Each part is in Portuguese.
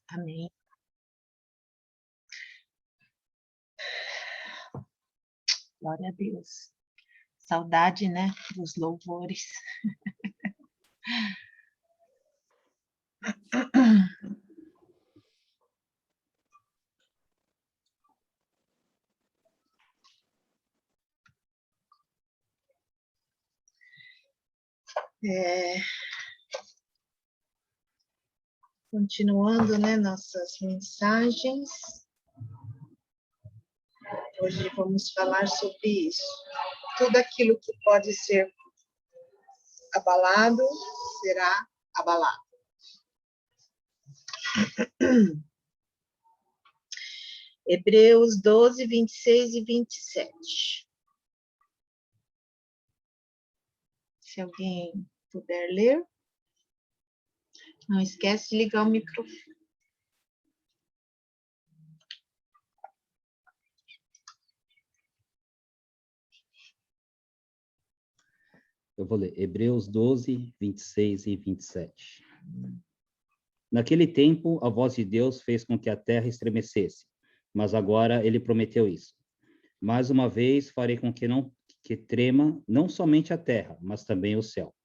Amém. Glória a Deus. Saudade, né, dos louvores. Continuando, né, nossas mensagens. Hoje vamos falar sobre isso. Tudo aquilo que pode ser abalado, será abalado. Hebreus 12, 26 e 27. Se alguém puder ler. Não esquece de ligar o microfone. Eu vou ler Hebreus 12, 26 e 27. Naquele tempo, a voz de Deus fez com que a terra estremecesse, mas agora ele prometeu isso. Mais uma vez farei com que trema não somente a terra, mas também o céu.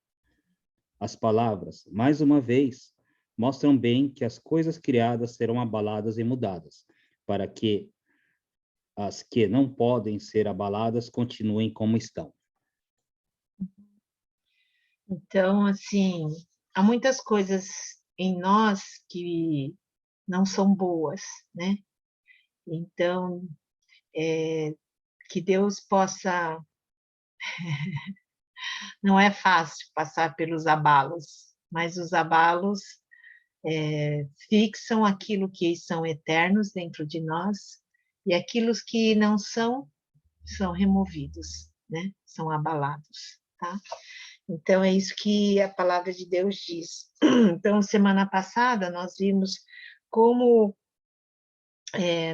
As palavras, mais uma vez, mostram bem que as coisas criadas serão abaladas e mudadas, para que as que não podem ser abaladas continuem como estão. Então, assim, há muitas coisas em nós que não são boas, né? Então, que Deus possa... Não é fácil passar pelos abalos, mas os abalos fixam aquilo que são eternos dentro de nós e aquilo que não são, são removidos, né? São abalados, tá? Então, é isso que a palavra de Deus diz. Então, semana passada, nós vimos como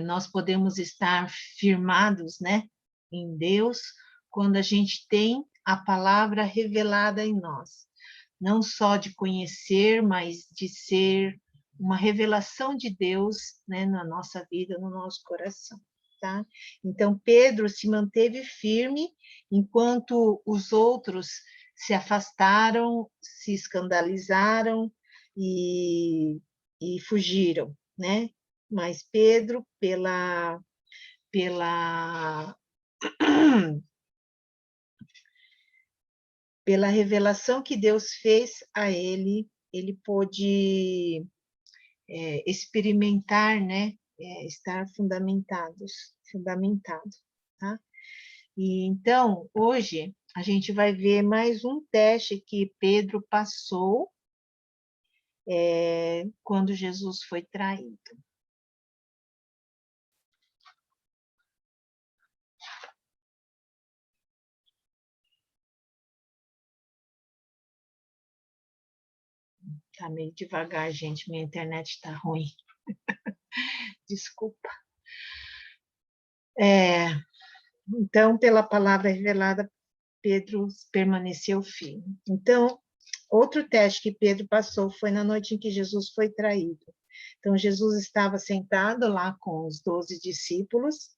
nós podemos estar firmados, né, em Deus, quando a gente tem a palavra revelada em nós. Não só de conhecer, mas de ser uma revelação de Deus, né, na nossa vida, no nosso coração. Tá? Então, Pedro se manteve firme, enquanto os outros se afastaram, se escandalizaram e fugiram, né? Mas Pedro, pela revelação que Deus fez a ele, ele pôde experimentar, né? Estar fundamentado, tá? E então, hoje, a gente vai ver mais um teste que Pedro passou quando Jesus foi traído. Tá meio devagar, gente, minha internet tá ruim. Desculpa. Então, pela palavra revelada, Pedro permaneceu firme. Então, outro teste que Pedro passou foi na noite em que Jesus foi traído. Então, Jesus estava sentado lá com os 12 discípulos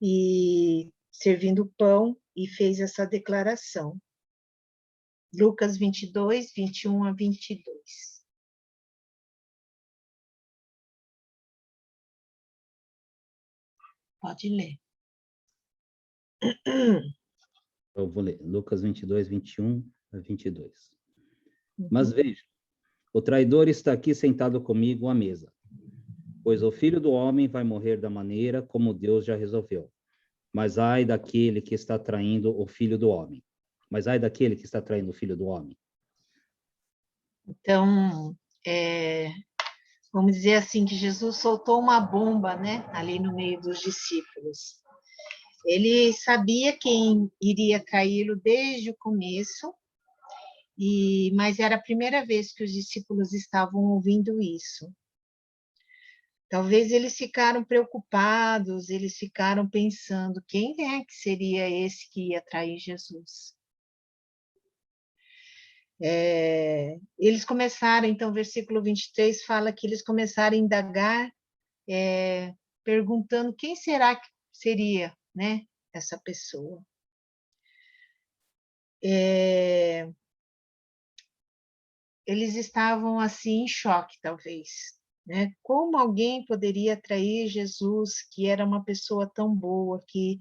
e servindo pão e fez essa declaração. Lucas 22, 21 a 22. Pode ler. Eu vou ler Lucas 22, 21 a 22. Mas veja, o traidor está aqui sentado comigo à mesa, pois o Filho do Homem vai morrer da maneira como Deus já resolveu. Mas ai daquele que está traindo o Filho do Homem. Mas ai daquele que está traindo o Filho do Homem. Então, vamos dizer assim, que Jesus soltou uma bomba, né, ali no meio dos discípulos. Ele sabia quem iria traí-lo desde o começo, mas era a primeira vez que os discípulos estavam ouvindo isso. Talvez eles ficaram preocupados, eles ficaram pensando, quem é que seria esse que ia trair Jesus? Eles começaram, então, versículo 23 fala que eles começaram a indagar, perguntando quem será que seria, né, essa pessoa. Eles estavam assim em choque, talvez, né? Como alguém poderia atrair Jesus, que era uma pessoa tão boa, que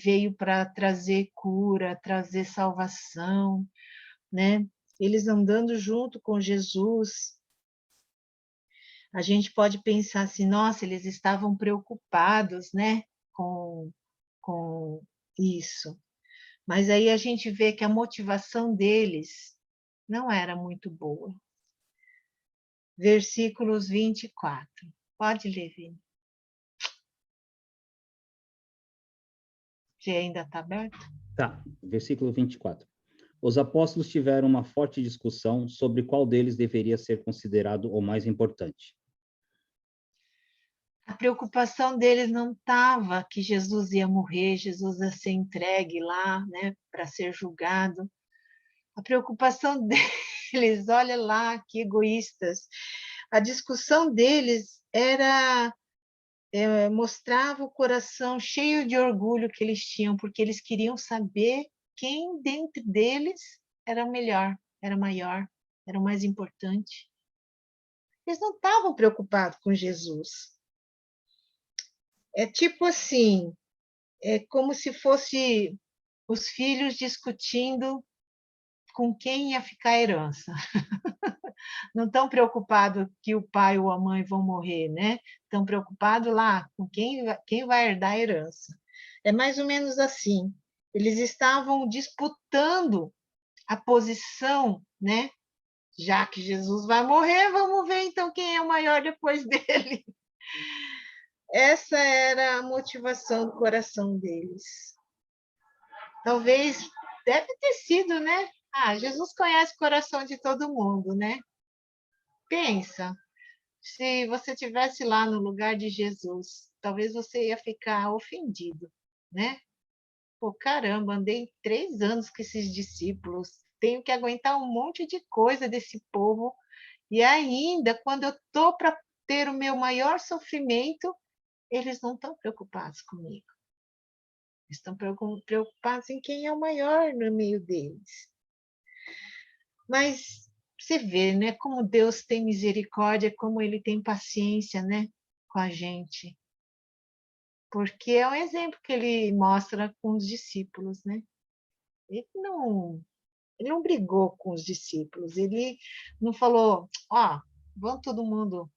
veio para trazer cura, trazer salvação, né? Eles andando junto com Jesus, a gente pode pensar assim, nossa, eles estavam preocupados, né, com isso. Mas aí a gente vê que a motivação deles não era muito boa. Versículos 24. Pode ler, Vini. Que ainda está aberto? Tá, versículo 24. Os apóstolos tiveram uma forte discussão sobre qual deles deveria ser considerado o mais importante. A preocupação deles não estava que Jesus ia morrer, Jesus ia ser entregue lá, né, para ser julgado. A preocupação deles, olha lá, que egoístas. A discussão deles era mostrava o coração cheio de orgulho que eles tinham, porque eles queriam saber quem dentre deles era o melhor, era o maior, era o mais importante. Eles não estavam preocupados com Jesus. É tipo assim, é como se fosse os filhos discutindo com quem ia ficar a herança. Não estão preocupados que o pai ou a mãe vão morrer, né? Estão preocupados lá com quem vai herdar a herança. É mais ou menos assim. Eles estavam disputando a posição, né? Já que Jesus vai morrer, vamos ver então quem é o maior depois dele. Essa era a motivação do coração deles. Talvez, deve ter sido, né? Jesus conhece o coração de todo mundo, né? Pensa, se você tivesse lá no lugar de Jesus, talvez você ia ficar ofendido, né? Pô, caramba, andei 3 anos com esses discípulos, tenho que aguentar um monte de coisa desse povo, e ainda, quando eu estou para ter o meu maior sofrimento, eles não estão preocupados comigo. Estão preocupados em quem é o maior no meio deles. Mas você vê, né, como Deus tem misericórdia, como Ele tem paciência, né, com a gente. Porque é um exemplo que Ele mostra com os discípulos, né? Ele não brigou com os discípulos, ele não falou, vão todo mundo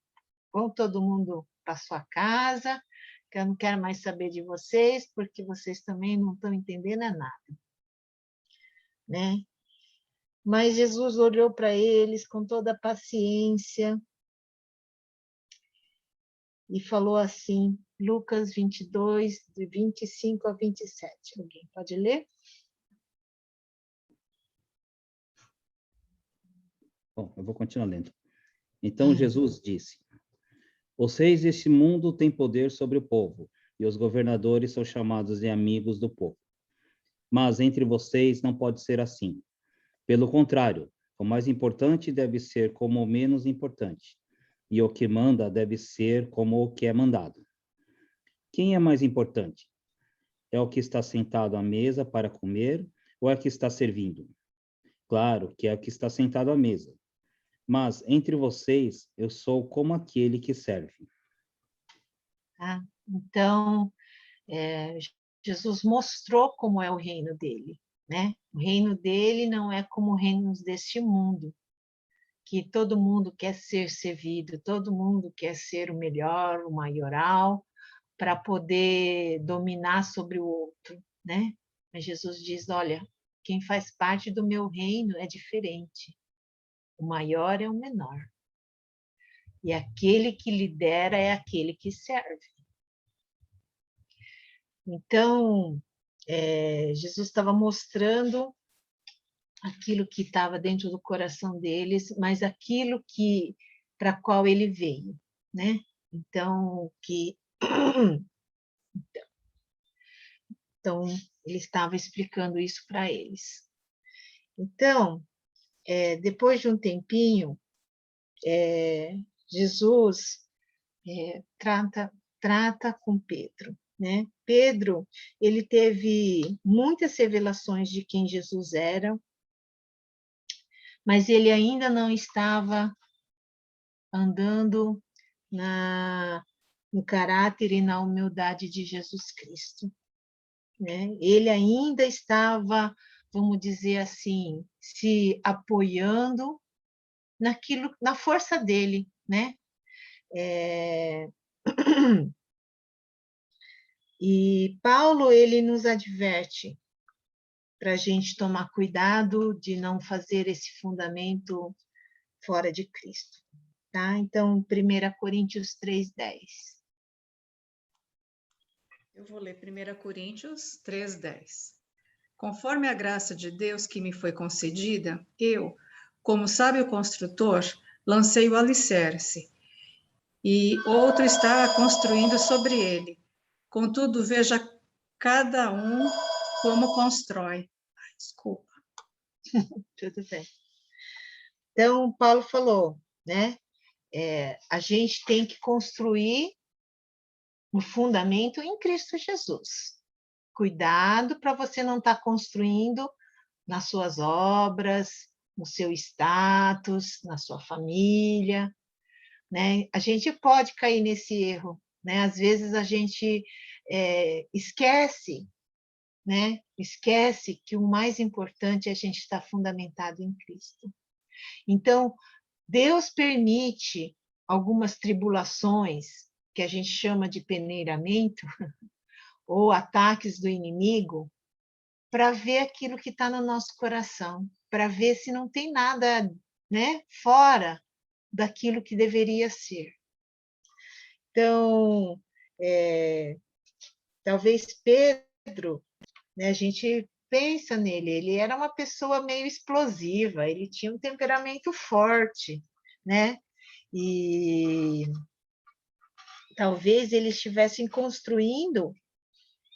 para sua casa, que eu não quero mais saber de vocês, porque vocês também não estão entendendo nada, né? Mas Jesus olhou para eles com toda a paciência e falou assim, Lucas 22, de 25 a 27. Alguém pode ler? Bom, eu vou continuar lendo. Então Jesus disse: os reis deste mundo têm poder sobre o povo, e os governadores são chamados de amigos do povo. Mas entre vocês não pode ser assim. Pelo contrário, o mais importante deve ser como o menos importante, e o que manda deve ser como o que é mandado. Quem é mais importante? É o que está sentado à mesa para comer ou é o que está servindo? Claro que é o que está sentado à mesa. Mas entre vocês, eu sou como aquele que serve. Tá? Então, Jesus mostrou como é o reino dele, né? O reino dele não é como reinos deste mundo, que todo mundo quer ser servido, todo mundo quer ser o melhor, o maioral, para poder dominar sobre o outro, né? Mas Jesus diz, olha, quem faz parte do meu reino é diferente. O maior é o menor. E aquele que lidera é aquele que serve. Então, Jesus estava mostrando aquilo que estava dentro do coração deles, mas aquilo que para qual ele veio, né? Então, então ele estava explicando isso para eles. Então, depois de um tempinho, Jesus trata com Pedro, né? Pedro, ele teve muitas revelações de quem Jesus era, mas ele ainda não estava andando no caráter e na humildade de Jesus Cristo, né? Ele ainda estava, vamos dizer assim, se apoiando na força dele, né? E Paulo, ele nos adverte para a gente tomar cuidado de não fazer esse fundamento fora de Cristo, tá? Então, 1 Coríntios 3:10. Eu vou ler 1 Coríntios 3:10. Conforme a graça de Deus que me foi concedida, eu, como sábio construtor, lancei o alicerce, e outro está construindo sobre ele. Contudo, veja cada um como constrói. Desculpa. Tudo bem. Então, Paulo falou, né? A gente tem que construir um fundamento em Cristo Jesus. Cuidado para você não estar construindo nas suas obras, no seu status, na sua família, né? A gente pode cair nesse erro, né? Às vezes a gente esquece, né? Esquece que o mais importante é a gente estar fundamentado em Cristo. Então, Deus permite algumas tribulações que a gente chama de peneiramento ou ataques do inimigo para ver aquilo que está no nosso coração, para ver se não tem nada, né, fora daquilo que deveria ser. Então, talvez Pedro, né, a gente pensa nele, ele era uma pessoa meio explosiva, ele tinha um temperamento forte, né? E talvez eles estivessem construindo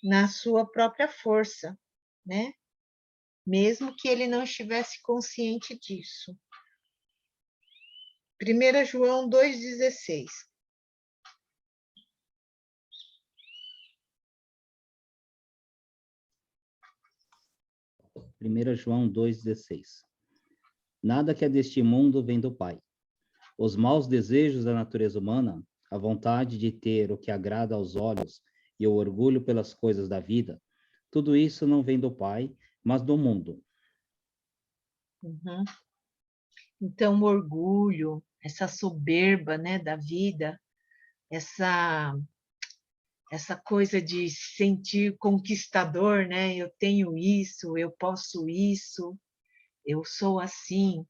na sua própria força, né? Mesmo que ele não estivesse consciente disso. 1 João 2,16. 1 João 2,16. Nada que é deste mundo vem do Pai. Os maus desejos da natureza humana, a vontade de ter o que agrada aos olhos e o orgulho pelas coisas da vida, tudo isso não vem do Pai, mas do mundo. Uhum. Então, o orgulho, essa soberba, né, da vida, essa coisa de se sentir conquistador, né? Eu tenho isso, eu posso isso, eu sou assim.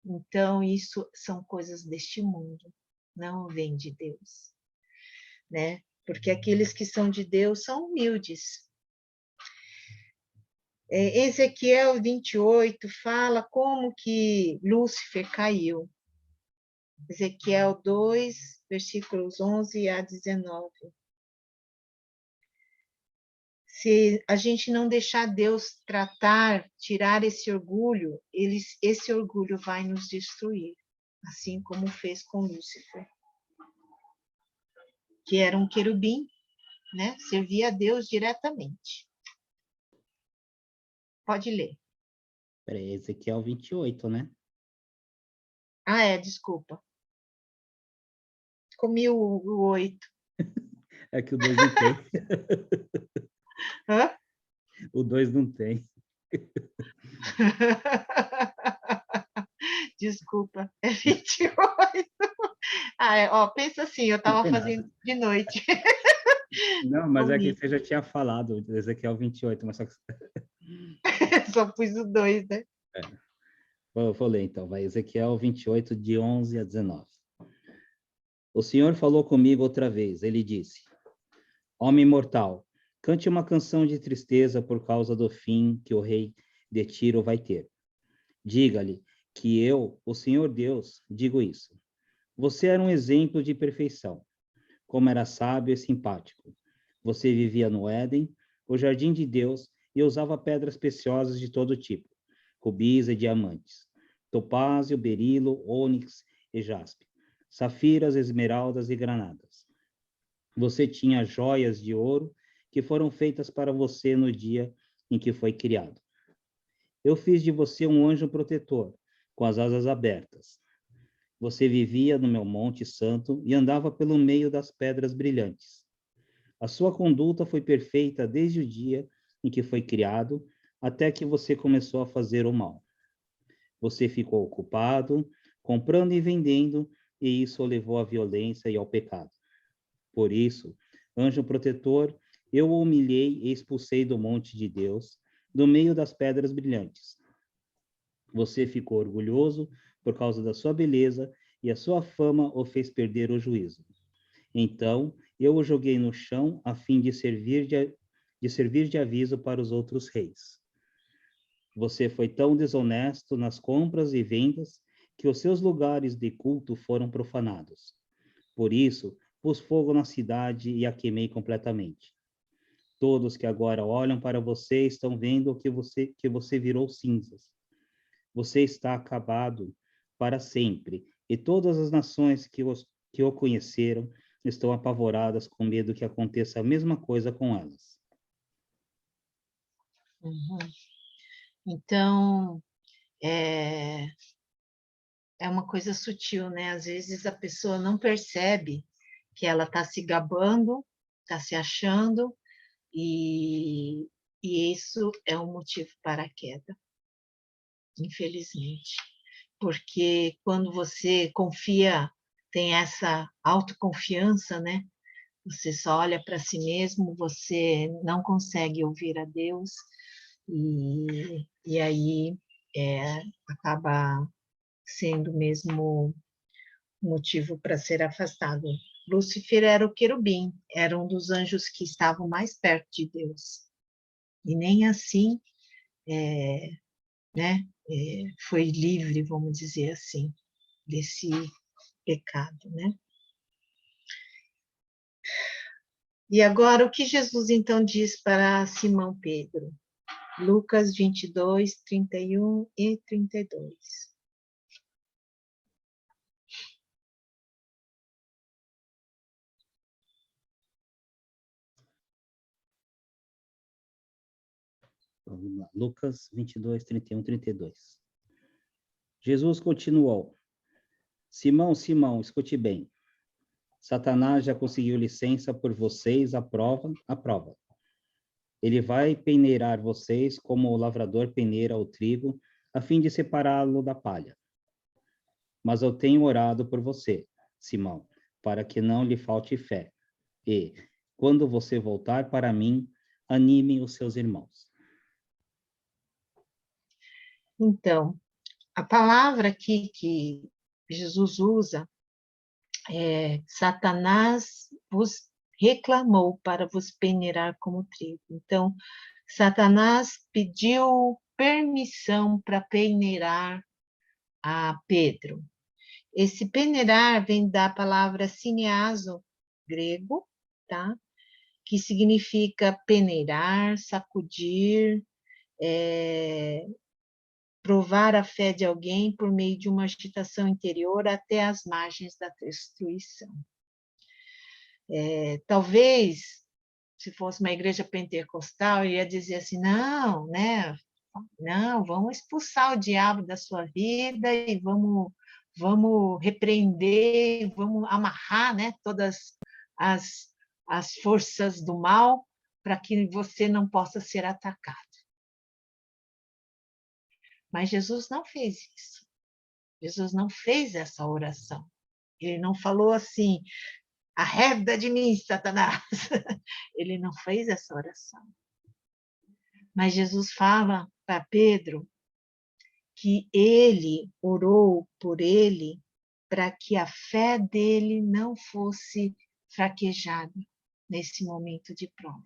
Então, isso são coisas deste mundo, não vem de Deus, né? Porque aqueles que são de Deus são humildes. Ezequiel 28 fala como que Lúcifer caiu. Ezequiel 2, versículos 11 a 19. Se a gente não deixar Deus tratar, tirar esse orgulho, esse orgulho vai nos destruir, assim como fez com Lúcifer, que era um querubim, né? Servia a Deus diretamente. Pode ler. Peraí, Ezequiel 28, né? Desculpa. Comi o 8. É que o 2 não tem. Hã? O 2 não tem. Desculpa, é 28. Pensa assim, eu Não estava tem fazendo nada. de noite. Não, mas é que Comi. você já tinha falado, Ezequiel 28, mas só que... Só pus o 2, né? Vou ler então, vai. Ezequiel 28, de 11 a 19. O Senhor falou comigo outra vez, ele disse: Homem mortal, cante uma canção de tristeza por causa do fim que o rei de Tiro vai ter. Diga-lhe que eu, o Senhor Deus, digo isso. Você era um exemplo de perfeição, como era sábio e simpático. Você vivia no Éden, o jardim de Deus, e usava pedras preciosas de todo tipo, rubis e diamantes. topázio, berilo, ônix e jaspe, safiras, esmeraldas e granadas. Você tinha joias de ouro que foram feitas para você no dia em que foi criado. Eu fiz de você um anjo protetor, com as asas abertas. Você vivia no meu monte santo e andava pelo meio das pedras brilhantes. A sua conduta foi perfeita desde o dia em que foi criado, até que você começou a fazer o mal. Você ficou ocupado, comprando e vendendo, e isso o levou à violência e ao pecado. Por isso, anjo protetor, eu o humilhei e expulsei do monte de Deus, do meio das pedras brilhantes. Você ficou orgulhoso por causa da sua beleza, e a sua fama o fez perder o juízo. Então, eu o joguei no chão a fim de servir de aviso para os outros reis. Você foi tão desonesto nas compras e vendas que os seus lugares de culto foram profanados. Por isso, pus fogo na cidade e a queimei completamente. Todos que agora olham para você estão vendo que você virou cinzas. Você está acabado para sempre, e todas as nações que o conheceram estão apavoradas com medo que aconteça a mesma coisa com elas. Uhum. Então, é uma coisa sutil, né? Às vezes a pessoa não percebe que ela está se gabando, está se achando, e isso é um motivo para a queda, infelizmente. Porque quando você confia, tem essa autoconfiança, né? Você só olha para si mesmo, você não consegue ouvir a Deus, e aí acaba sendo mesmo motivo para ser afastado. Lúcifer era o querubim, era um dos anjos que estavam mais perto de Deus. E nem assim, foi livre, vamos dizer assim, desse pecado, né? E agora, o que Jesus então diz para Simão Pedro? Lucas 22, 31 e 32. Vamos lá. Lucas 22, 31, 32. Jesus continuou: Simão, Simão, escute bem. Satanás já conseguiu licença por vocês à prova. Ele vai peneirar vocês como o lavrador peneira o trigo, a fim de separá-lo da palha. Mas eu tenho orado por você, Simão, para que não lhe falte fé. E, quando você voltar para mim, anime os seus irmãos. Então, a palavra aqui que Jesus usa é: Satanás vos reclamou para vos peneirar como trigo. Então, Satanás pediu permissão para peneirar a Pedro. Esse peneirar vem da palavra cineaso, grego, tá? Que significa peneirar, sacudir, provar a fé de alguém por meio de uma agitação interior até as margens da destruição. Talvez, se fosse uma igreja pentecostal, eu ia dizer assim, não, né? Não, vamos expulsar o diabo da sua vida e vamos repreender, vamos amarrar, né, todas as forças do mal para que você não possa ser atacado. Mas Jesus não fez isso. Jesus não fez essa oração. Ele não falou assim, arreda de mim, Satanás. Ele não fez essa oração. Mas Jesus fala para Pedro que ele orou por ele para que a fé dele não fosse fraquejada nesse momento de prova.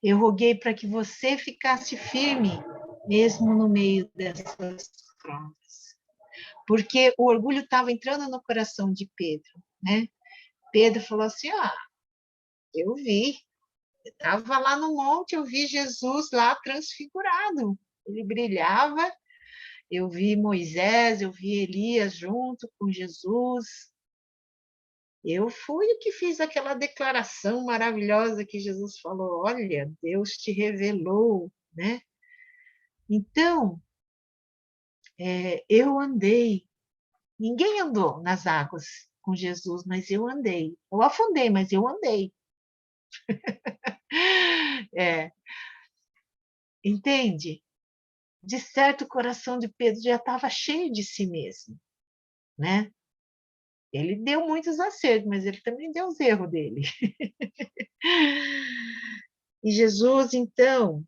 Eu roguei para que você ficasse firme, mesmo no meio dessas provas. Porque o orgulho estava entrando no coração de Pedro, né? Pedro falou assim, eu vi, estava lá no monte, eu vi Jesus lá transfigurado, ele brilhava, eu vi Moisés, eu vi Elias junto com Jesus. Eu fui o que fiz aquela declaração maravilhosa que Jesus falou: olha, Deus te revelou, né? Então, eu andei. Ninguém andou nas águas com Jesus, mas eu andei. Eu afundei, mas eu andei. Entende? De certo, o coração de Pedro já estava cheio de si mesmo, né? Ele deu muitos acertos, mas ele também deu os erros dele. E Jesus, então,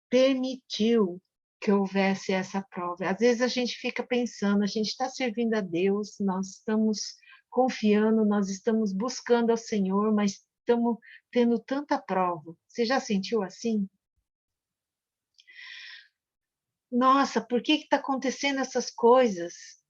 permitiu que houvesse essa prova. Às vezes a gente fica pensando, a gente está servindo a Deus, nós estamos confiando, nós estamos buscando ao Senhor, mas estamos tendo tanta prova. Você já sentiu assim? Nossa, por que está acontecendo essas coisas?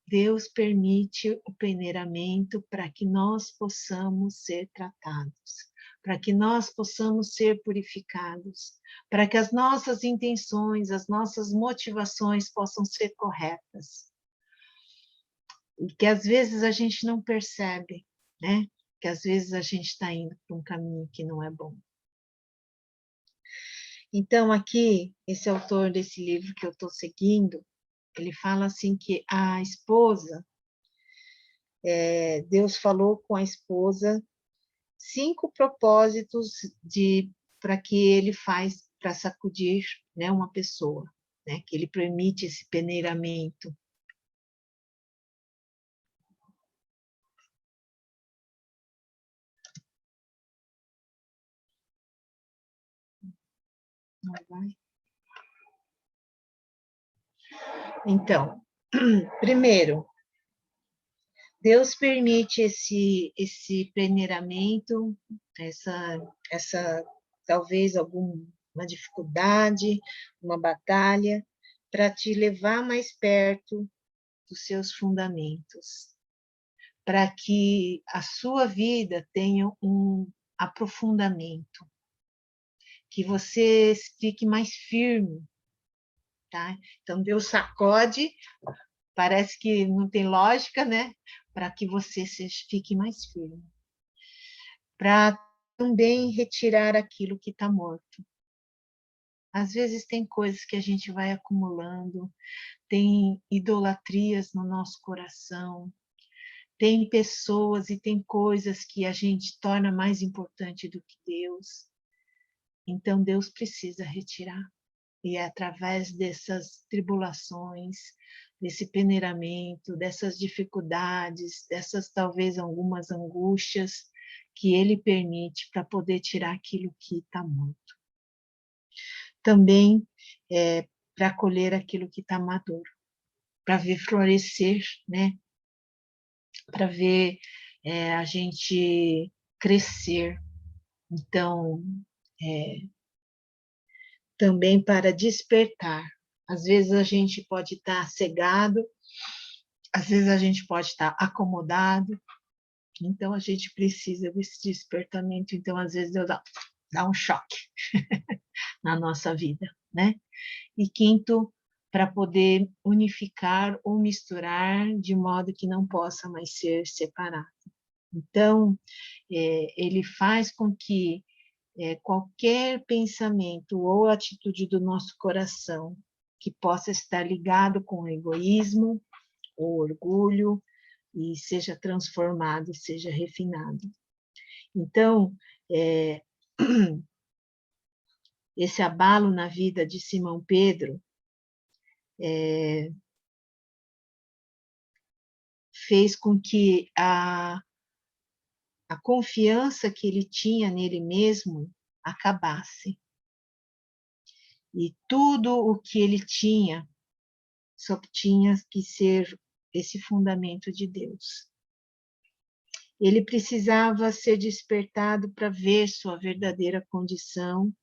Deus permite o peneiramento para que nós possamos ser tratados, para que nós possamos ser purificados, para que as nossas intenções, as nossas motivações possam ser corretas. E que às vezes a gente não percebe, né? Que às vezes a gente está indo para um caminho que não é bom. Então, aqui, esse autor desse livro que eu estou seguindo, ele fala assim que a esposa, Deus falou com a esposa 5 propósitos para que ele faz para sacudir, né, uma pessoa, né, que ele permite esse peneiramento. Não vai? Então, primeiro, Deus permite esse peneiramento, essa talvez alguma dificuldade, uma batalha, para te levar mais perto dos seus fundamentos, para que a sua vida tenha um aprofundamento, que você fique mais firme, tá? Então Deus sacode, parece que não tem lógica, né? Para que você fique mais firme, para também retirar aquilo que está morto. Às vezes tem coisas que a gente vai acumulando, tem idolatrias no nosso coração, tem pessoas e tem coisas que a gente torna mais importante do que Deus. Então Deus precisa retirar. E é através dessas tribulações, desse peneiramento, dessas dificuldades, dessas talvez algumas angústias, que Ele permite para poder tirar aquilo que está morto. Também para colher aquilo que está maduro, para ver florescer, né? Para ver a gente crescer. Então, também para despertar. Às vezes a gente pode estar cegado, às vezes a gente pode estar acomodado, então a gente precisa desse despertamento. Então, às vezes, Deus dá um choque na nossa vida, né? E quinto, para poder unificar ou misturar de modo que não possa mais ser separado. Então, ele faz com que qualquer pensamento ou atitude do nosso coração que possa estar ligado com o egoísmo ou orgulho e seja transformado, seja refinado. Então, esse abalo na vida de Simão Pedro fez com que a confiança que ele tinha nele mesmo acabasse. E tudo o que ele tinha só tinha que ser esse fundamento de Deus. Ele precisava ser despertado para ver sua verdadeira condição,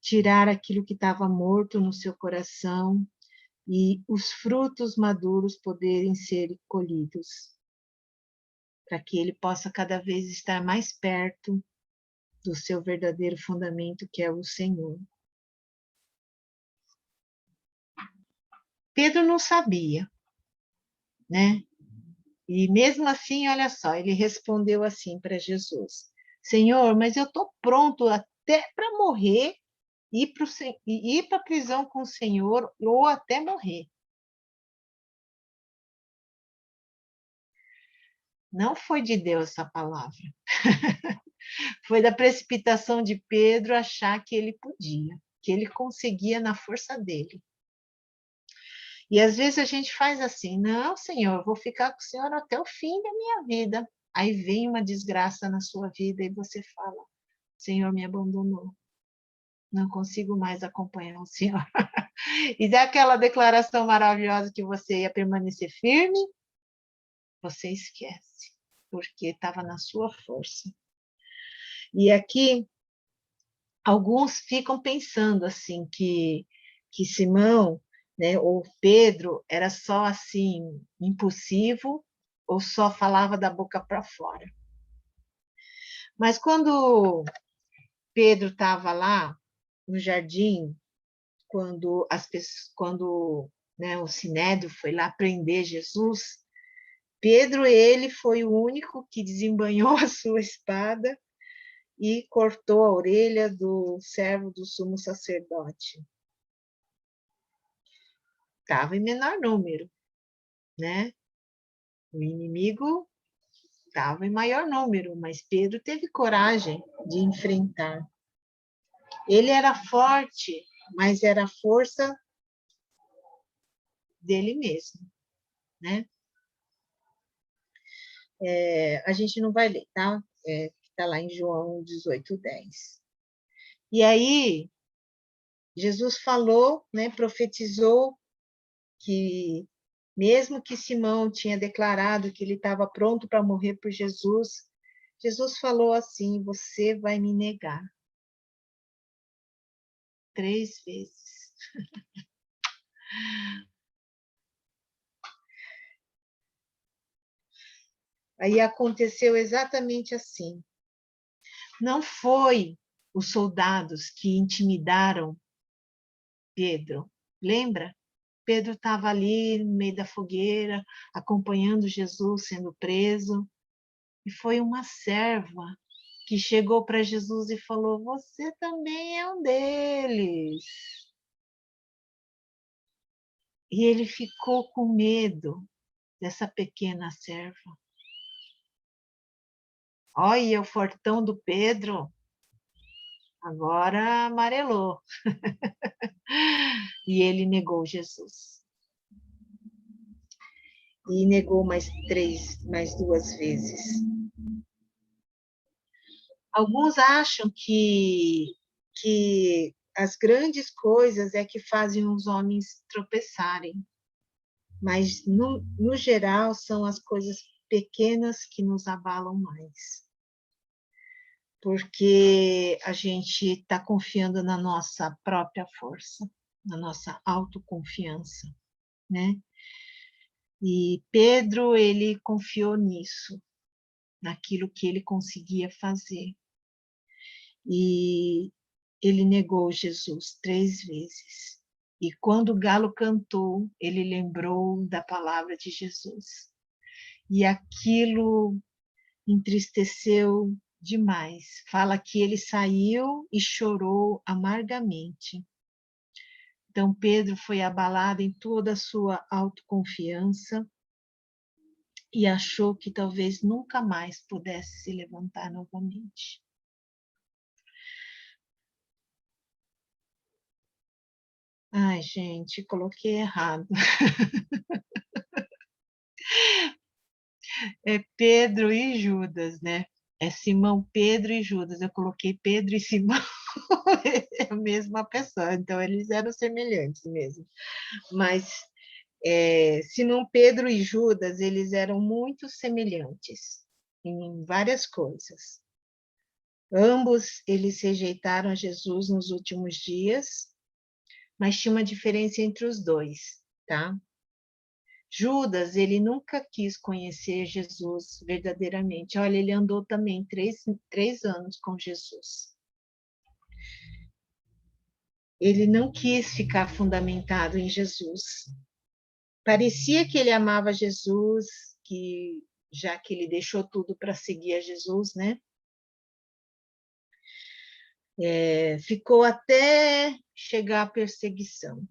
tirar aquilo que estava morto no seu coração e os frutos maduros poderem ser colhidos, para que ele possa cada vez estar mais perto do seu verdadeiro fundamento, que é o Senhor. Pedro não sabia, né? E mesmo assim, olha só, ele respondeu assim para Jesus: Senhor, mas eu estou pronto até para morrer, ir para a prisão com o Senhor ou até morrer. Não foi de Deus essa palavra. Foi da precipitação de Pedro achar que ele podia, que ele conseguia na força dele. E às vezes a gente faz assim: não, Senhor, eu vou ficar com o Senhor até o fim da minha vida. Aí vem uma desgraça na sua vida e você fala: Senhor me abandonou. Não consigo mais acompanhar o Senhor. E daquela declaração maravilhosa que você ia permanecer firme, você esquece, porque estava na sua força. E aqui, alguns ficam pensando assim, que Simão, né, ou Pedro, era só assim, impulsivo, ou só falava da boca para fora. Mas quando Pedro estava lá no jardim, quando né, o Sinédrio foi lá prender Jesus, Pedro, ele foi o único que desembanhou a sua espada e cortou a orelha do servo do sumo sacerdote. Estava em menor número, né? O inimigo estava em maior número, mas Pedro teve coragem de enfrentar. Ele era forte, mas era a força dele mesmo, né? A gente não vai ler, tá? Está lá em João 18:10. E aí, Jesus falou, né, profetizou que, mesmo que Simão tinha declarado que ele estava pronto para morrer por Jesus, Jesus falou assim: você vai me negar 3 vezes. Aí aconteceu exatamente assim. Não foi os soldados que intimidaram Pedro, lembra? Pedro estava ali no meio da fogueira, acompanhando Jesus sendo preso, e foi uma serva que chegou para Jesus e falou: você também é um deles. E ele ficou com medo dessa pequena serva. Olha o fortão do Pedro, agora amarelou. E ele negou Jesus. E negou mais 2 vezes. Alguns acham que as grandes coisas é que fazem os homens tropeçarem, mas no geral são as coisas pequenas que nos abalam mais, porque a gente está confiando na nossa própria força, na nossa autoconfiança, né? E Pedro, ele confiou nisso, naquilo que ele conseguia fazer. E ele negou Jesus 3 vezes. E quando o galo cantou, ele lembrou da palavra de Jesus. E aquilo entristeceu demais. Fala que ele saiu e chorou amargamente. Então, Pedro foi abalado em toda a sua autoconfiança e achou que talvez nunca mais pudesse se levantar novamente. Ai, gente, coloquei errado. É Pedro e Judas, né? É Simão, Pedro e Judas. Eu coloquei Pedro e Simão, é a mesma pessoa, então eles eram semelhantes mesmo. Mas Simão, Pedro e Judas, eles eram muito semelhantes em várias coisas. Ambos, eles rejeitaram Jesus nos últimos dias, mas tinha uma diferença entre os dois, tá? Judas, ele nunca quis conhecer Jesus verdadeiramente. Olha, ele andou também 3 anos com Jesus. Ele não quis ficar fundamentado em Jesus. Parecia que ele amava Jesus, que já que ele deixou tudo para seguir a Jesus, né? Ficou até chegar à perseguição.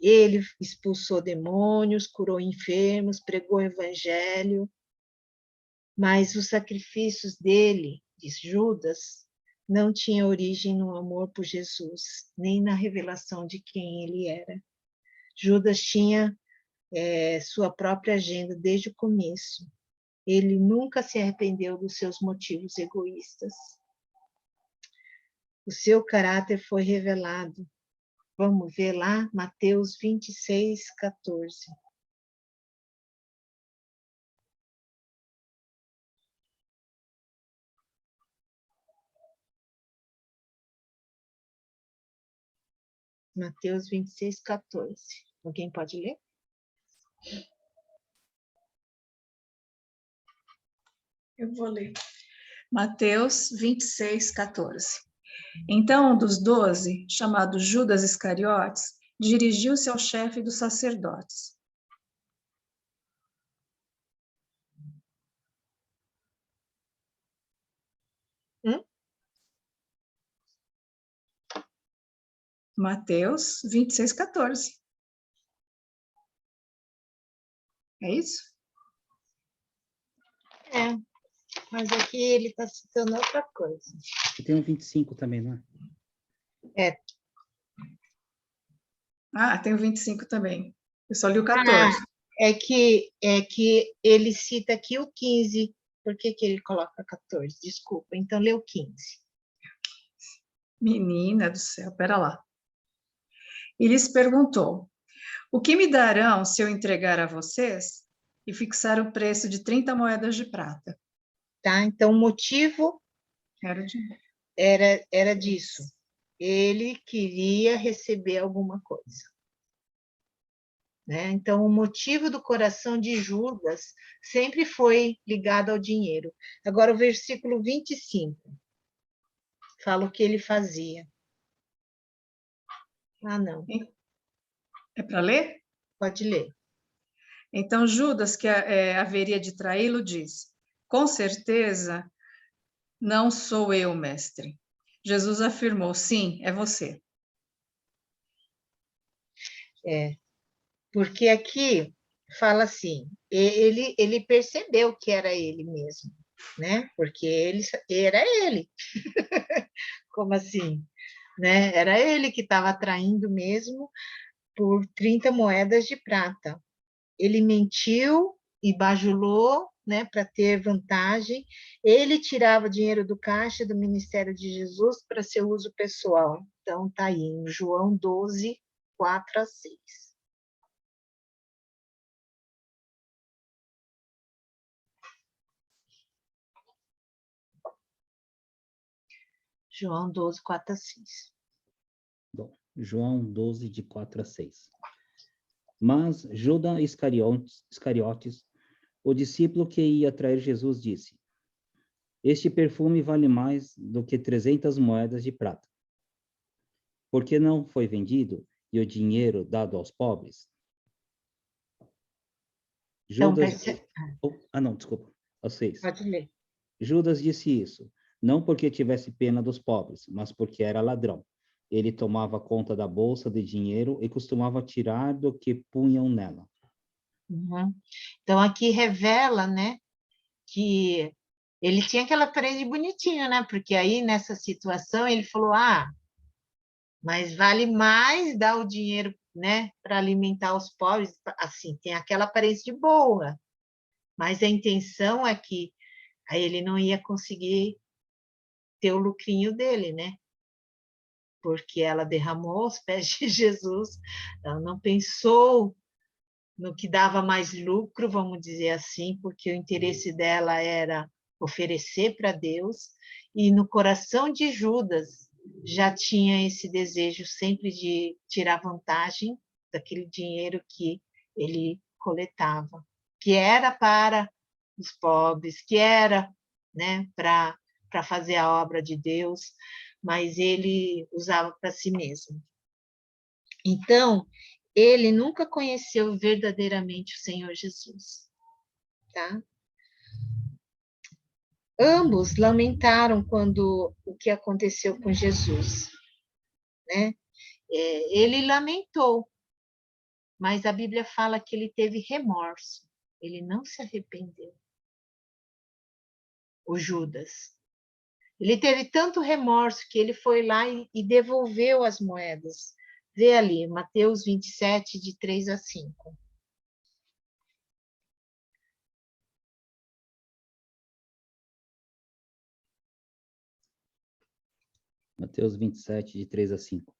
Ele expulsou demônios, curou enfermos, pregou o evangelho, mas os sacrifícios dele, de Judas, não tinham origem no amor por Jesus, nem na revelação de quem ele era. Judas tinha sua própria agenda desde o começo. Ele nunca se arrependeu dos seus motivos egoístas. O seu caráter foi revelado. Vamos ver lá, Mateus 26, 14. Mateus 26, 14. Alguém pode ler? Eu vou ler. Mateus 26, 14. Então, um dos 12, chamado Judas Iscariotes, dirigiu-se ao chefe dos sacerdotes. Mateus 26, 14. É isso? Mas aqui ele está citando outra coisa. E tem um 25 também, não é? Tem o 25 também. Eu só li o 14. É que ele cita aqui o 15. Por que ele coloca 14? Desculpa, então lê o 15. Menina do céu, pera lá. E lhes perguntou: o que me darão se eu entregar a vocês? E fixar o preço de 30 moedas de prata. Tá? Então, o motivo era disso. Ele queria receber alguma coisa. Né? Então, o motivo do coração de Judas sempre foi ligado ao dinheiro. Agora, o versículo 25 fala o que ele fazia. Não. É para ler? Pode ler. Então, Judas, que haveria de traí-lo, diz: com certeza não sou eu, mestre. Jesus afirmou: sim, é você. Porque aqui fala assim, ele percebeu que era ele mesmo, né? Porque ele era ele. Como assim? Né? Era ele que estava atraindo mesmo por 30 moedas de prata. Ele mentiu e bajulou, né, para ter vantagem. Ele tirava dinheiro do caixa do ministério de Jesus para seu uso pessoal. Então, está aí, em João 12, 4 a 6. João 12, 4 a 6. Bom, João 12, de 4 a 6. Mas Judas Iscariotes, o discípulo que ia trair Jesus, disse: este perfume vale mais do que 300 moedas de prata. Por que não foi vendido e o dinheiro dado aos pobres? Judas... não, desculpa. Aos 6. Pode ler. Judas disse isso, não porque tivesse pena dos pobres, mas porque era ladrão. Ele tomava conta da bolsa de dinheiro e costumava tirar do que punham nela. Uhum. Então, aqui revela, né, que ele tinha aquela parede bonitinha, né, porque aí, nessa situação, ele falou, mas vale mais dar o dinheiro, né, para alimentar os pobres, assim, tem aquela aparência de boa, mas a intenção é que aí ele não ia conseguir ter o lucrinho dele, né, porque ela derramou aos pés de Jesus, ela não pensou no que dava mais lucro, vamos dizer assim, porque o interesse dela era oferecer para Deus, e no coração de Judas já tinha esse desejo sempre de tirar vantagem daquele dinheiro que ele coletava, que era para os pobres, que era, né, para fazer a obra de Deus, mas ele usava para si mesmo. Então, ele nunca conheceu verdadeiramente o Senhor Jesus, tá? Ambos lamentaram quando o que aconteceu com Jesus, né? Ele lamentou, mas a Bíblia fala que ele teve remorso, ele não se arrependeu. O Judas. Ele teve tanto remorso que ele foi lá e devolveu as moedas. Vê ali, Mateus 27, de 3 a 5. Mateus 27, de 3 a 5.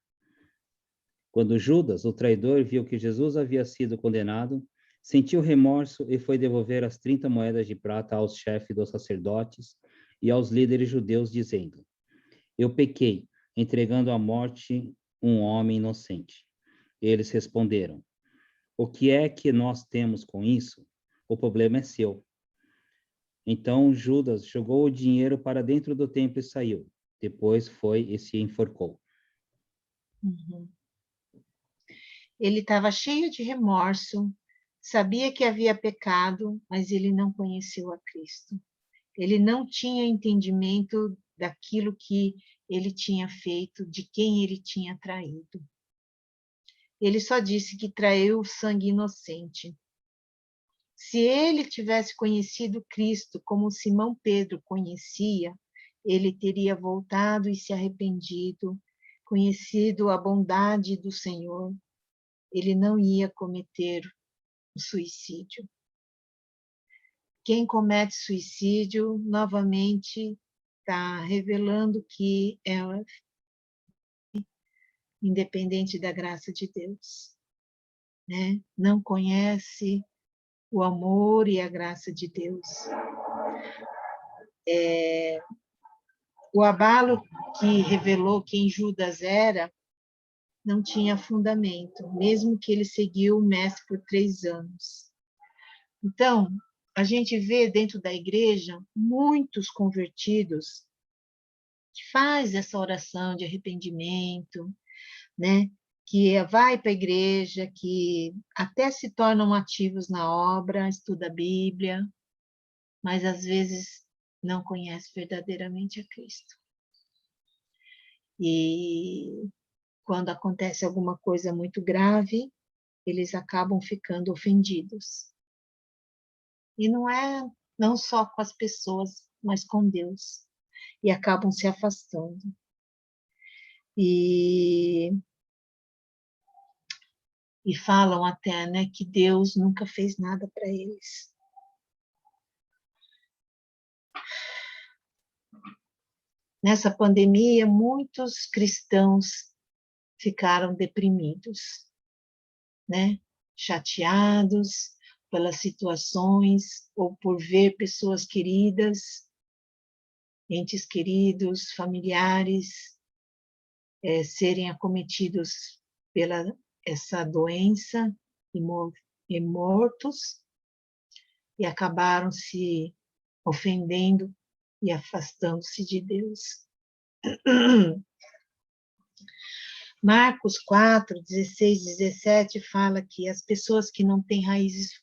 Quando Judas, o traidor, viu que Jesus havia sido condenado, sentiu remorso e foi devolver as 30 moedas de prata aos chefes dos sacerdotes e aos líderes judeus, dizendo: Eu pequei, entregando à morte um homem inocente. Eles responderam: O que é que nós temos com isso? O problema é seu. Então Judas jogou o dinheiro para dentro do templo e saiu. Depois foi e se enforcou. Uhum. Ele estava cheio de remorso, sabia que havia pecado, mas ele não conheceu a Cristo. Ele não tinha entendimento daquilo que ele tinha feito, de quem ele tinha traído. Ele só disse que traiu o sangue inocente. Se ele tivesse conhecido Cristo como Simão Pedro conhecia, ele teria voltado e se arrependido, conhecido a bondade do Senhor, ele não ia cometer o suicídio. Quem comete suicídio, novamente, está revelando que é independente da graça de Deus, né? Não conhece o amor e a graça de Deus. O abalo que revelou quem Judas era não tinha fundamento, mesmo que ele seguiu o mestre por 3 anos. Então, a gente vê dentro da igreja muitos convertidos que faz essa oração de arrependimento, né? Que vai para a igreja, que até se tornam ativos na obra, estuda a Bíblia, mas às vezes não conhece verdadeiramente a Cristo. E quando acontece alguma coisa muito grave, eles acabam ficando ofendidos. E não só com as pessoas, mas com Deus. E acabam se afastando. E falam até, né, que Deus nunca fez nada para eles. Nessa pandemia, muitos cristãos ficaram deprimidos, né? Chateados pelas situações ou por ver pessoas queridas, entes queridos, familiares, serem acometidos pela essa doença e mortos, e acabaram se ofendendo e afastando-se de Deus. Marcos 4, 16, 17 fala que as pessoas que não têm raízes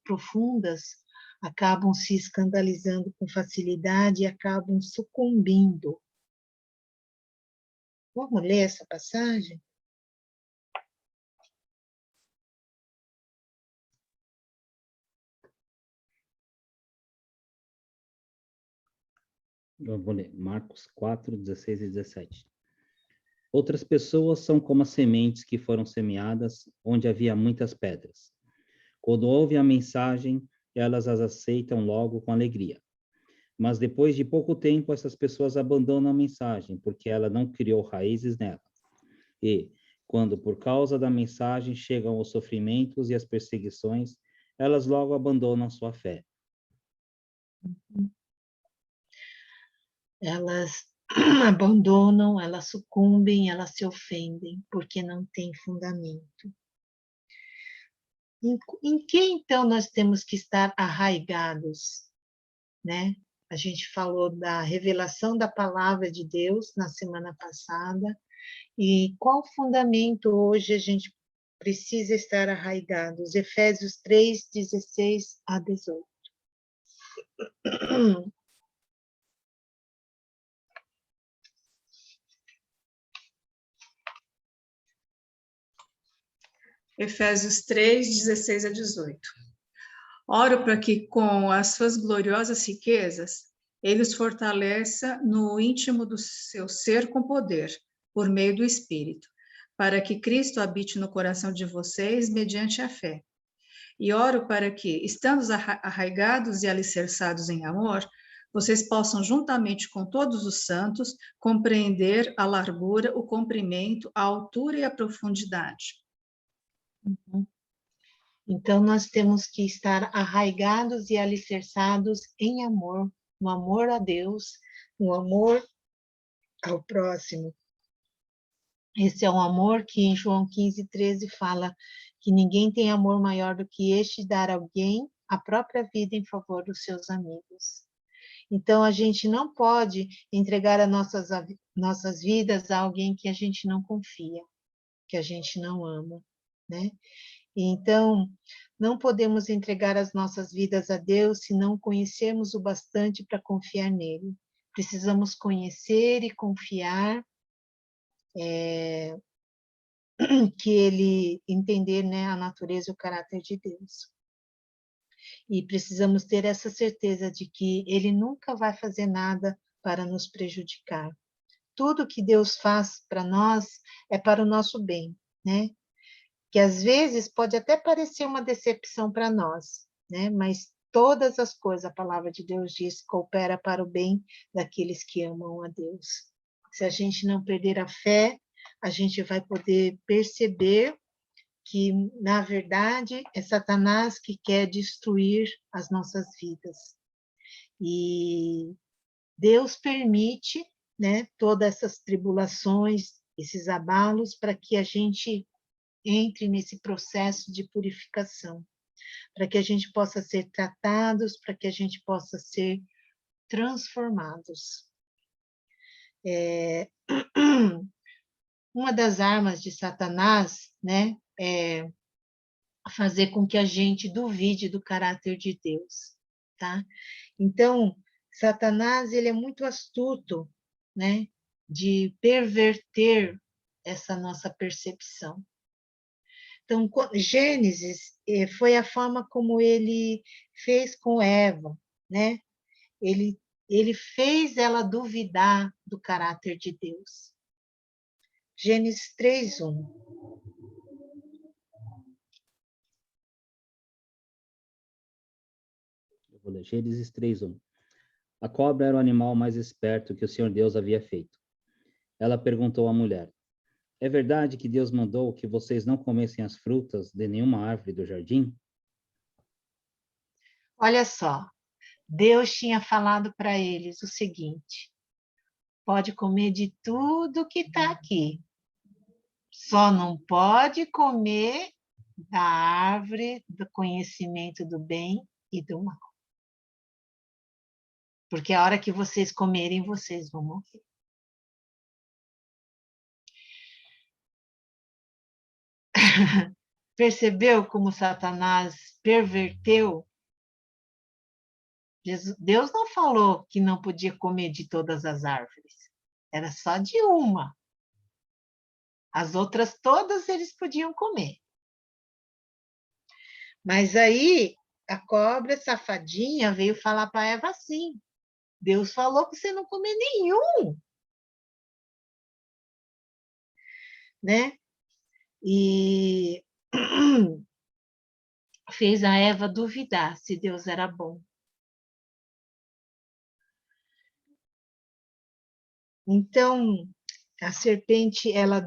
profundas acabam se escandalizando com facilidade e acabam sucumbindo. Vamos ler essa passagem? Eu vou ler Marcos 4, 16 e 17. Outras pessoas são como as sementes que foram semeadas onde havia muitas pedras. Quando ouvem a mensagem, elas as aceitam logo com alegria. Mas depois de pouco tempo, essas pessoas abandonam a mensagem, porque ela não criou raízes nela. E, quando por causa da mensagem chegam os sofrimentos e as perseguições, elas logo abandonam a sua fé. Elas abandonam, elas sucumbem, elas se ofendem, porque não tem fundamento. Em que, então, nós temos que estar arraigados, né? A gente falou da revelação da palavra de Deus na semana passada, e qual fundamento hoje a gente precisa estar arraigados. Efésios 3, 16 a 18. Efésios 3, 16 a 18. Oro para que, com as suas gloriosas riquezas, ele os fortaleça no íntimo do seu ser com poder, por meio do Espírito, para que Cristo habite no coração de vocês mediante a fé. E oro para que, estando arraigados e alicerçados em amor, vocês possam, juntamente com todos os santos, compreender a largura, o comprimento, a altura e a profundidade. Então, nós temos que estar arraigados e alicerçados em amor, no amor a Deus, no amor ao próximo. Esse é um amor que em João 15, 13 fala que ninguém tem amor maior do que este, dar a alguém a própria vida em favor dos seus amigos. Então, a gente não pode entregar as nossas vidas a alguém que a gente não confia, que a gente não ama, né? Então, não podemos entregar as nossas vidas a Deus se não conhecermos o bastante para confiar nele. Precisamos conhecer e confiar, que ele entender, né, a natureza e o caráter de Deus. E precisamos ter essa certeza de que ele nunca vai fazer nada para nos prejudicar. Tudo que Deus faz para nós é para o nosso bem, né? Que às vezes pode até parecer uma decepção para nós, né? Mas todas as coisas, a palavra de Deus diz, coopera para o bem daqueles que amam a Deus. Se a gente não perder a fé, a gente vai poder perceber que, na verdade, é Satanás que quer destruir as nossas vidas. E Deus permite, né, todas essas tribulações, esses abalos, para que a gente entre nesse processo de purificação, para que a gente possa ser tratados, para que a gente possa ser transformados. Uma das armas de Satanás, né, é fazer com que a gente duvide do caráter de Deus, tá? Então, Satanás, ele é muito astuto, né, de perverter essa nossa percepção. Então, Gênesis foi a forma como ele fez com Eva, né? Ele fez ela duvidar do caráter de Deus. Gênesis 3:1. Eu vou ler Gênesis 3:1. A cobra era o animal mais esperto que o Senhor Deus havia feito. Ela perguntou à mulher: é verdade que Deus mandou que vocês não comessem as frutas de nenhuma árvore do jardim? Olha só, Deus tinha falado para eles o seguinte: pode comer de tudo que está aqui, só não pode comer da árvore do conhecimento do bem e do mal. Porque a hora que vocês comerem, vocês vão morrer. Percebeu como Satanás perverteu? Deus não falou que não podia comer de todas as árvores. Era só de uma. As outras todas eles podiam comer. Mas aí a cobra safadinha veio falar para Eva assim: Deus falou que você não comer nenhum, né? E fez a Eva duvidar se Deus era bom. Então, a serpente, ela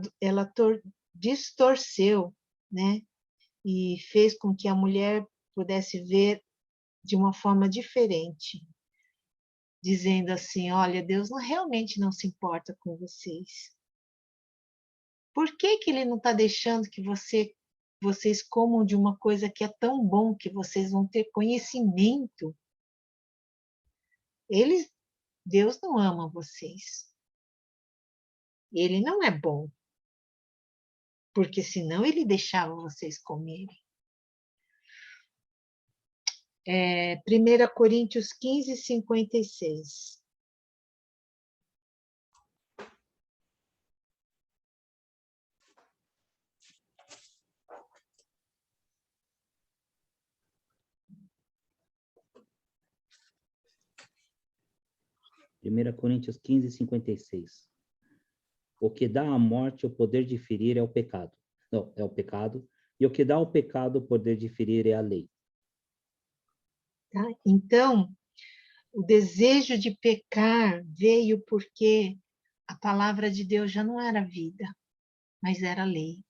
distorceu, né? E fez com que a mulher pudesse ver de uma forma diferente, dizendo assim: olha, Deus realmente não se importa com vocês. Por que que ele não está deixando que vocês comam de uma coisa que é tão bom, que vocês vão ter conhecimento? Deus não ama vocês. Ele não é bom. porque senão ele deixava vocês comerem. 1 Coríntios 15, 56. Primeira Coríntios 15, 56. O que dá à morte o poder de ferir é o pecado. Não, é o pecado. E o que dá ao pecado o poder de ferir é a lei. Tá? Então, o desejo de pecar veio porque a palavra de Deus já não era vida, mas era lei,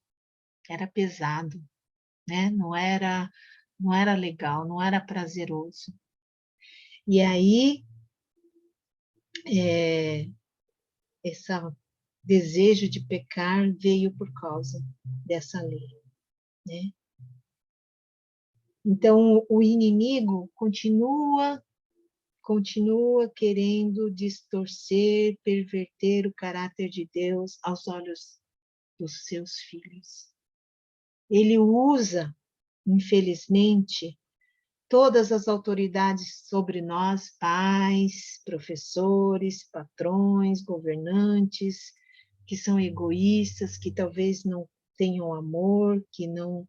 era pesado, né? Não era legal, não era prazeroso. E aí, esse desejo de pecar veio por causa dessa lei, né? Então, o inimigo continua querendo distorcer, perverter o caráter de Deus aos olhos dos seus filhos. Ele usa, infelizmente, todas as autoridades sobre nós, pais, professores, patrões, governantes, que são egoístas, que talvez não tenham amor, que não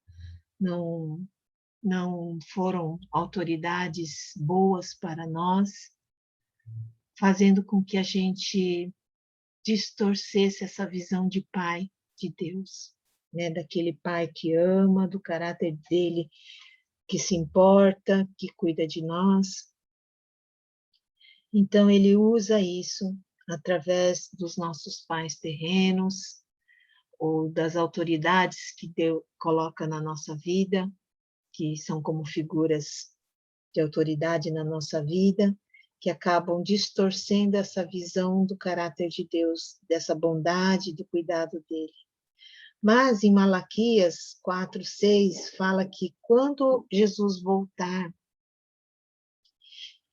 foram autoridades boas para nós, fazendo com que a gente distorcesse essa visão de pai de Deus, né? Daquele pai que ama, do caráter dele, que se importa, que cuida de nós. Então, ele usa isso através dos nossos pais terrenos, ou das autoridades que Deus coloca na nossa vida, que são como figuras de autoridade na nossa vida, que acabam distorcendo essa visão do caráter de Deus, dessa bondade, do cuidado dele. Mas em Malaquias 4:6 fala que quando Jesus voltar,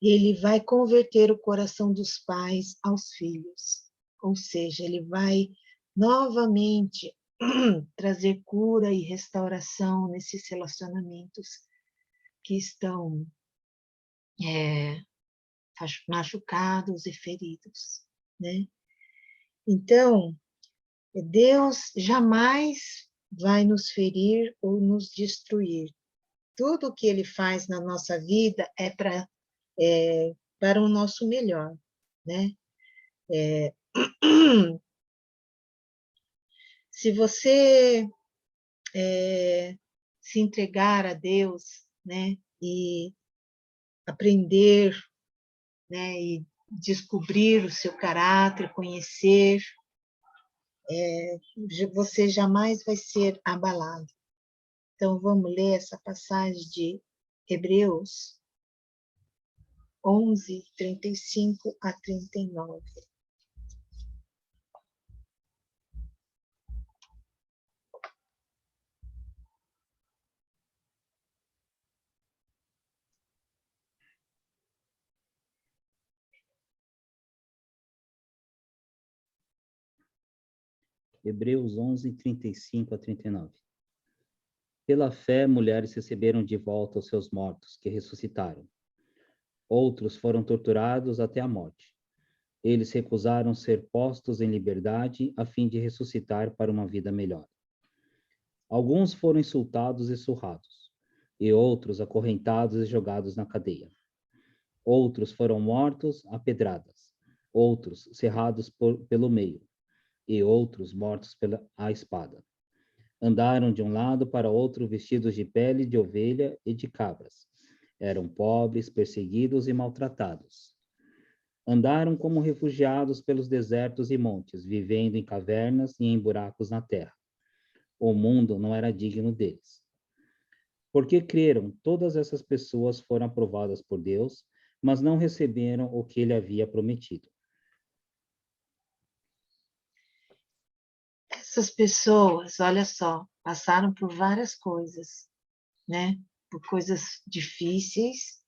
ele vai converter o coração dos pais aos filhos. Ou seja, ele vai novamente trazer cura e restauração nesses relacionamentos que estão machucados e feridos, né? Então, Deus jamais vai nos ferir ou nos destruir. Tudo o que Ele faz na nossa vida é para o nosso melhor, né? Se você se entregar a Deus, né? E aprender, né? E descobrir o seu caráter, conhecer, você jamais vai ser abalado. Então, vamos ler essa passagem de Hebreus 11, 35 a 39. Hebreus 11, 35 a 39. Pela fé, mulheres receberam de volta os seus mortos, que ressuscitaram. Outros foram torturados até a morte. Eles recusaram ser postos em liberdade a fim de ressuscitar para uma vida melhor. Alguns foram insultados e surrados, e outros acorrentados e jogados na cadeia. Outros foram mortos a pedradas, outros cerrados pelo meio, e outros mortos pela espada. Andaram de um lado para outro vestidos de pele de ovelha e de cabras. Eram pobres, perseguidos e maltratados. Andaram como refugiados pelos desertos e montes, vivendo em cavernas e em buracos na terra. O mundo não era digno deles. Porque creram, todas essas pessoas foram aprovadas por Deus, mas não receberam o que ele havia prometido. Essas pessoas, olha só, passaram por várias coisas, né? Por coisas difíceis.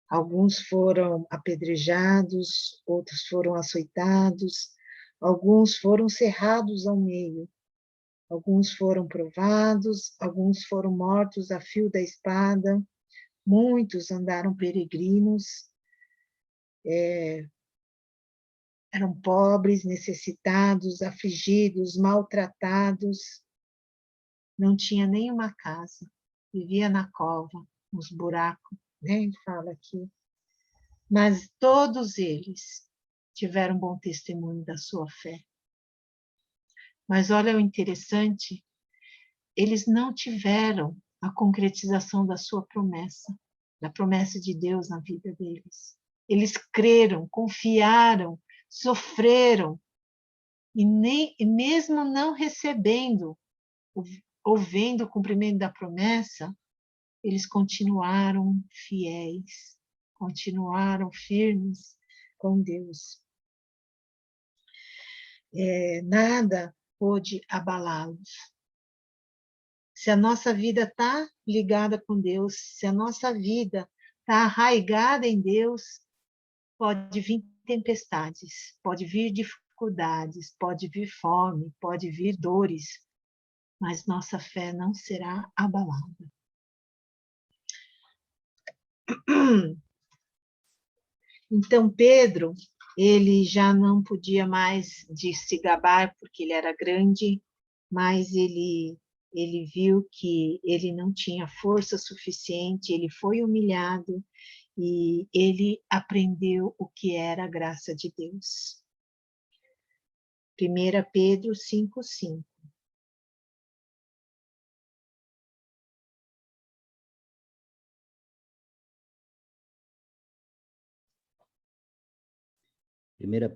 Alguns foram apedrejados, outros foram açoitados, alguns foram cerrados ao meio. Alguns foram provados, alguns foram mortos a fio da espada, muitos andaram peregrinos, eram pobres, necessitados, afligidos, maltratados, não tinha nenhuma casa, vivia na cova, nos buracos, né? Ele fala aqui. Mas todos eles tiveram bom testemunho da sua fé. Mas olha o interessante, eles não tiveram a concretização da sua promessa, da promessa de Deus na vida deles. Eles creram, confiaram, sofreram, e mesmo não recebendo ou vendo o cumprimento da promessa, eles continuaram fiéis, continuaram firmes com Deus. Nada pôde abalá-los. Se a nossa vida está ligada com Deus, se a nossa vida está arraigada em Deus, pode vir tempestades, pode vir dificuldades, pode vir fome, pode vir dores, mas nossa fé não será abalada. Então, Pedro, ele já não podia mais de se gabar, porque ele era grande, mas ele viu que ele não tinha força suficiente, ele foi humilhado e ele aprendeu o que era a graça de Deus. 1 Pedro 5:5.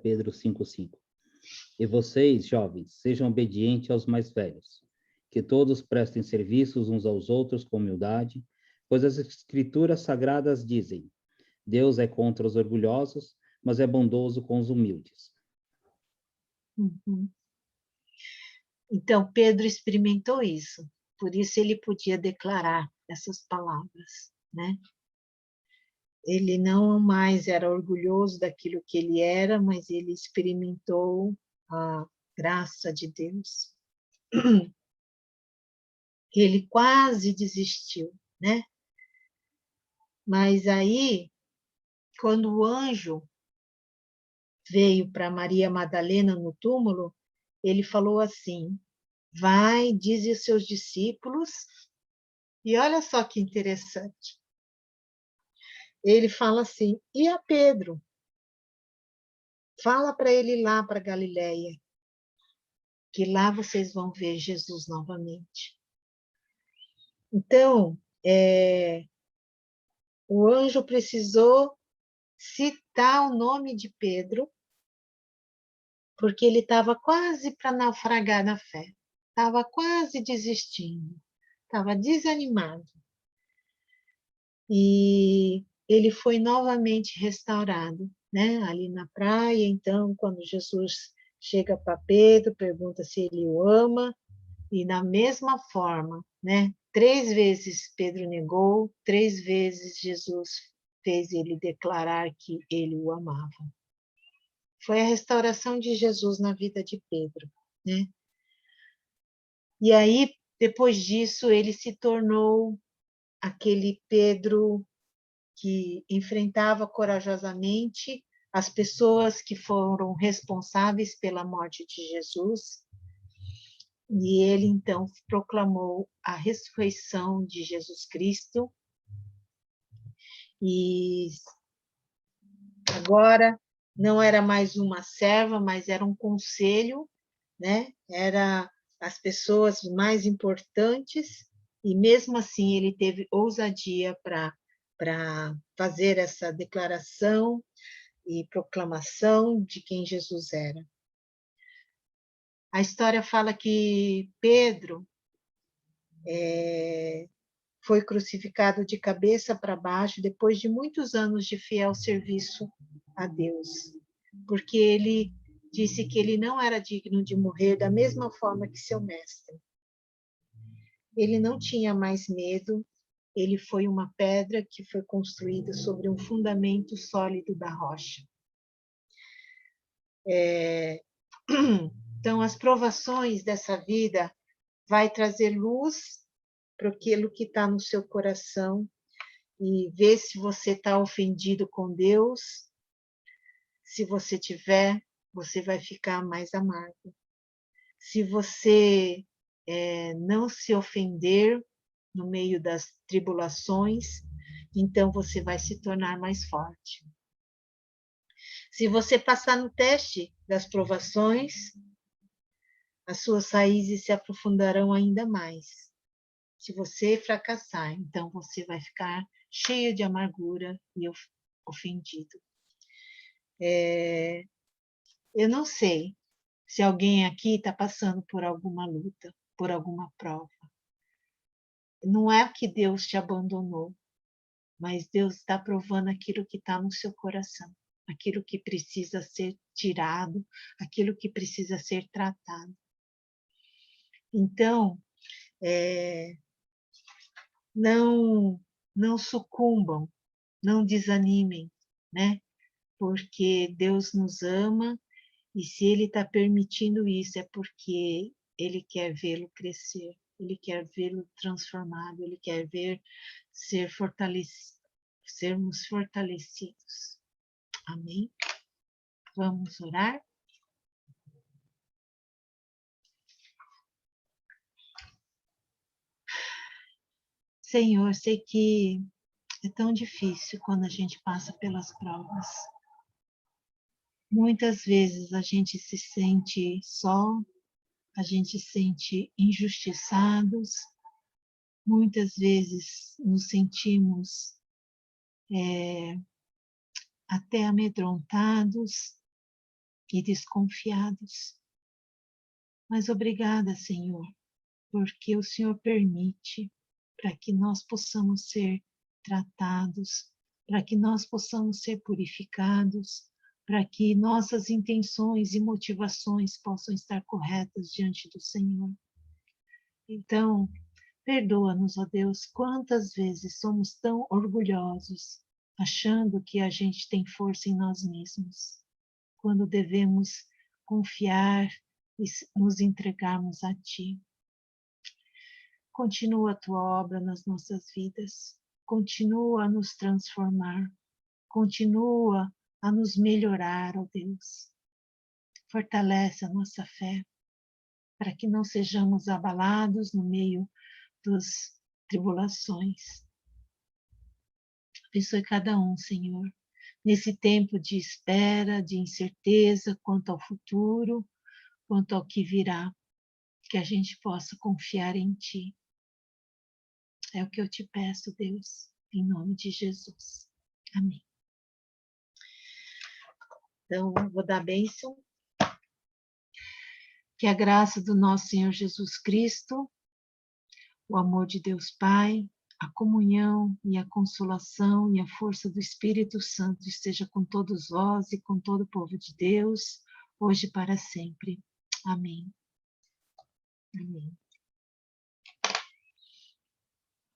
Pedro 5:5. E vocês, jovens, sejam obedientes aos mais velhos, que todos prestem serviços uns aos outros com humildade, pois as escrituras sagradas dizem: Deus é contra os orgulhosos, mas é bondoso com os humildes. Uhum. Então, Pedro experimentou isso, por isso ele podia declarar essas palavras, né? Ele não mais era orgulhoso daquilo que ele era, mas ele experimentou a graça de Deus. Ele quase desistiu, né? Mas aí, quando o anjo veio para Maria Madalena no túmulo, ele falou assim: vai, diz aos seus discípulos, e olha só que interessante. Ele fala assim: e a Pedro? Fala para ele ir lá para Galiléia, que lá vocês vão ver Jesus novamente. Então, o anjo precisou citar o nome de Pedro, porque ele estava quase para naufragar na fé, estava quase desistindo, estava desanimado. E ele foi novamente restaurado, né? Ali na praia. Então, quando Jesus chega para Pedro, pergunta se ele o ama, e na mesma forma, né? 3 vezes Pedro negou, 3 vezes Jesus fez ele declarar que ele o amava. Foi a restauração de Jesus na vida de Pedro, né? E aí, depois disso, ele se tornou aquele Pedro que enfrentava corajosamente as pessoas que foram responsáveis pela morte de Jesus. E ele, então, proclamou a ressurreição de Jesus Cristo. E agora não era mais uma serva, mas era um conselho, né? Era as pessoas mais importantes, e mesmo assim ele teve ousadia para fazer essa declaração e proclamação de quem Jesus era. A história fala que Pedro foi crucificado de cabeça para baixo depois de muitos anos de fiel serviço a Deus, porque ele disse que ele não era digno de morrer da mesma forma que seu mestre. Ele não tinha mais medo, ele foi uma pedra que foi construída sobre um fundamento sólido da rocha. Então, as provações dessa vida vai trazer luz para aquilo que está no seu coração e ver se você está ofendido com Deus. Se você tiver, você vai ficar mais amargo. Se você não se ofender no meio das tribulações, então você vai se tornar mais forte. Se você passar no teste das provações, as suas raízes se aprofundarão ainda mais. Se você fracassar, então você vai ficar cheio de amargura e ofendido. Eu não sei se alguém aqui está passando por alguma luta, por alguma prova. Não é que Deus te abandonou, mas Deus está provando aquilo que está no seu coração, aquilo que precisa ser tirado, aquilo que precisa ser tratado. Então, não sucumbam, não desanimem, né? Porque Deus nos ama e se Ele está permitindo isso é porque Ele quer vê-lo crescer, Ele quer vê-lo transformado, Ele quer ver sermos fortalecidos. Amém? Vamos orar? Senhor, sei que é tão difícil quando a gente passa pelas provas. Muitas vezes a gente se sente só, a gente se sente injustiçados, muitas vezes nos sentimos até amedrontados e desconfiados. Mas obrigada, Senhor, porque o Senhor permite para que nós possamos ser tratados, para que nós possamos ser purificados, para que nossas intenções e motivações possam estar corretas diante do Senhor. Então, perdoa-nos, ó Deus, quantas vezes somos tão orgulhosos, achando que a gente tem força em nós mesmos, quando devemos confiar e nos entregarmos a Ti. Continua a Tua obra nas nossas vidas, continua a nos transformar, continua a nos melhorar, ó Deus. Fortalece a nossa fé, para que não sejamos abalados no meio das tribulações. Abençoe cada um, Senhor, nesse tempo de espera, de incerteza quanto ao futuro, quanto ao que virá, que a gente possa confiar em Ti. É o que eu te peço, Deus, em nome de Jesus. Amém. Então, vou dar a bênção. Que a graça do nosso Senhor Jesus Cristo, o amor de Deus Pai, a comunhão e a consolação e a força do Espírito Santo esteja com todos vós e com todo o povo de Deus, hoje e para sempre. Amém. Amém.